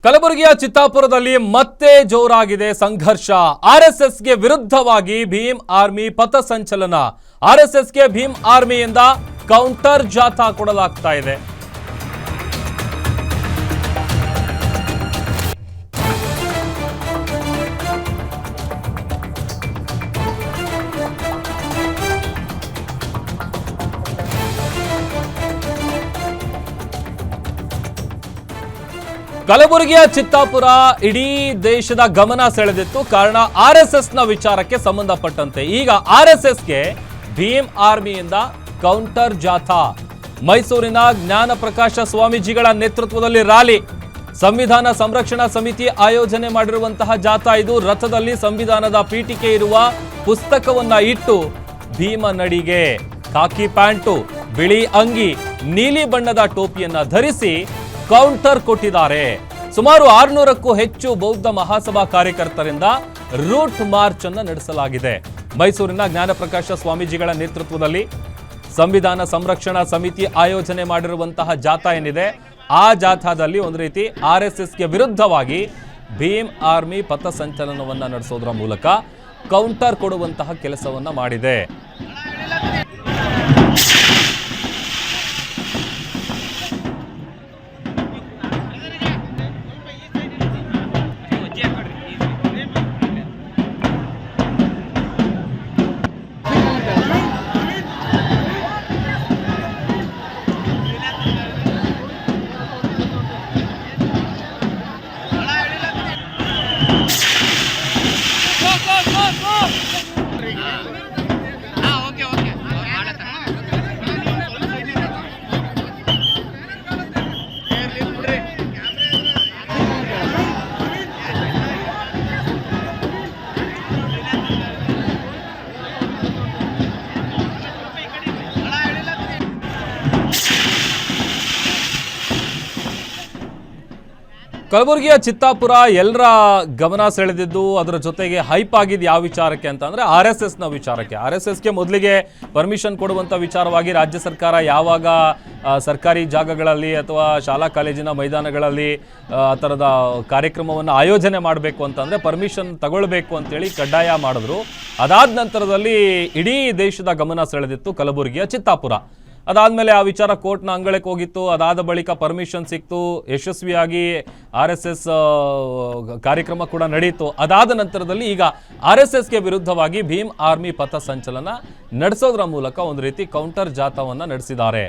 ಕಲಬುರಗಿಯ ಚಿತ್ತಾಪುರದಲ್ಲಿ ಮತ್ತೆ ಜೋರಾಗಿದೆ ಸಂಘರ್ಷ. ಆರ್ಎಸ್ಎಸ್ಗೆ ವಿರುದ್ಧವಾಗಿ ಭೀಮ್ ಆರ್ಮಿ ಪಥಸಂಚಲನ. ಆರ್ಎಸ್ಎಸ್ಗೆ ಭೀಮ್ ಆರ್ಮಿಯಿಂದ ಕೌಂಟರ್ ಜಾಥಾ ಕೊಡಲಾಗ್ತಾ ಇದೆ. ಕಲಬುರಗಿಯ ಚಿತ್ತಾಪುರ ಇಡೀ ದೇಶದ ಗಮನ ಸೆಳೆದಿತ್ತು. ಕಾರಣ ಆರ್ಎಸ್ಎಸ್ ನ ವಿಚಾರಕ್ಕೆ ಸಂಬಂಧಪಟ್ಟಂತೆ ಈಗ ಆರ್ಎಸ್ಎಸ್ಗೆ ಭೀಮ್ ಆರ್ಮಿಯಿಂದ ಕೌಂಟರ್ ಜಾಥಾ. ಮೈಸೂರಿನ ಜ್ಞಾನ ಪ್ರಕಾಶ ಸ್ವಾಮೀಜಿಗಳ ನೇತೃತ್ವದಲ್ಲಿ ರ್ಯಾಲಿ. ಸಂವಿಧಾನ ಸಂರಕ್ಷಣಾ ಸಮಿತಿ ಆಯೋಜನೆ ಮಾಡಿರುವಂತಹ ಜಾಥಾ ಇದು. ರಥದಲ್ಲಿ ಸಂವಿಧಾನದ ಪೀಠಿಕೆ ಇರುವ ಪುಸ್ತಕವನ್ನ ಇಟ್ಟು ಭೀಮ ನಡಿಗೆ, ಖಾಕಿ ಪ್ಯಾಂಟು, ಬಿಳಿ ಅಂಗಿ, ನೀಲಿ ಬಣ್ಣದ ಟೋಪಿಯನ್ನ ಧರಿಸಿ ಕೌಂಟರ್ ಕೊಟ್ಟಿದ್ದಾರೆ. ಸುಮಾರು 600ಕ್ಕೂ ಹೆಚ್ಚು ಬೌದ್ಧ ಮಹಾಸಭಾ ಕಾರ್ಯಕರ್ತರಿಂದ ರೂಟ್ ಮಾರ್ಚ್ ಅನ್ನು ನಡೆಸಲಾಗಿದೆ. ಮೈಸೂರಿನ ಜ್ಞಾನ ಪ್ರಕಾಶ ಸ್ವಾಮೀಜಿಗಳ ನೇತೃತ್ವದಲ್ಲಿ ಸಂವಿಧಾನ ಸಂರಕ್ಷಣಾ ಸಮಿತಿ ಆಯೋಜನೆ ಮಾಡಿರುವಂತಹ ಜಾಥಾ ಏನಿದೆ, ಆ ಜಾಥಾದಲ್ಲಿ ಒಂದು ರೀತಿ ಆರ್ಎಸ್ಎಸ್ಗೆ ವಿರುದ್ಧವಾಗಿ ಭೀಮ್ ಆರ್ಮಿ ಪಥಸಂಚಲನವನ್ನ ನಡೆಸೋದ್ರ ಮೂಲಕ ಕೌಂಟರ್ ಕೊಡುವಂತಹ ಕೆಲಸವನ್ನ ಮಾಡಿದೆ. ಕಲಬುರಗಿಯ ಚಿತ್ತಾಪುರ ಎಲ್ಲರ ಗಮನ ಸೆಳೆದಿದ್ದು, ಅದರ ಜೊತೆಗೆ ಹೈಪ್ ಆಗಿದ್ದು ಯಾವ ವಿಚಾರಕ್ಕೆ ಅಂತಂದ್ರೆ ಆರ್ಎಸ್ಎಸ್ನ ವಿಚಾರಕ್ಕೆ. ಆರ್ಎಸ್ಎಸ್ಗೆ ಮೊದಲಿಗೆ ಪರ್ಮಿಷನ್ ಕೊಡುವಂಥ ವಿಚಾರವಾಗಿ ರಾಜ್ಯ ಸರ್ಕಾರ ಯಾವಾಗ ಸರ್ಕಾರಿ ಜಾಗಗಳಲ್ಲಿ ಅಥವಾ ಶಾಲಾ ಕಾಲೇಜಿನ ಮೈದಾನಗಳಲ್ಲಿ ಆ ಥರದ ಕಾರ್ಯಕ್ರಮವನ್ನು ಆಯೋಜನೆ ಮಾಡಬೇಕು ಅಂತಂದರೆ ಪರ್ಮಿಷನ್ ತಗೊಳ್ಬೇಕು ಅಂತೇಳಿ ಕಡ್ಡಾಯ ಮಾಡಿದ್ರು. ಅದಾದ ನಂತರದಲ್ಲಿ ಇಡೀ ದೇಶದ ಗಮನ ಸೆಳೆದಿತ್ತು ಕಲಬುರಗಿಯ ಚಿತ್ತಾಪುರ. ಅದಾದಮೇಲೆ ಆ ವಿಚಾರ ಕೋರ್ಟ್ನ ಅಂಗಳಕ್ಕೆ ಹೋಗಿತ್ತು. ಅದಾದ ಬಳಿಕ ಪರ್ಮಿಷನ್ ಸಿಕ್ತು, ಯಶಸ್ವಿಯಾಗಿ ಆರ್ಎಸ್ಎಸ್ ಕಾರ್ಯಕ್ರಮ ಕೂಡ ನಡೆಯಿತು. ಅದಾದ ನಂತರದಲ್ಲಿ ಈಗ ಆರ್ಎಸ್ಎಸ್ಗೆ ವಿರುದ್ಧವಾಗಿ ಭೀಮ್ ಆರ್ಮಿ ಪಥಸಂಚಲನ ನಡೆಸೋದ್ರ ಮೂಲಕ ಒಂದು ರೀತಿ ಕೌಂಟರ್ ಜಾಥಾವನ್ನು ನಡೆಸಿದ್ದಾರೆ.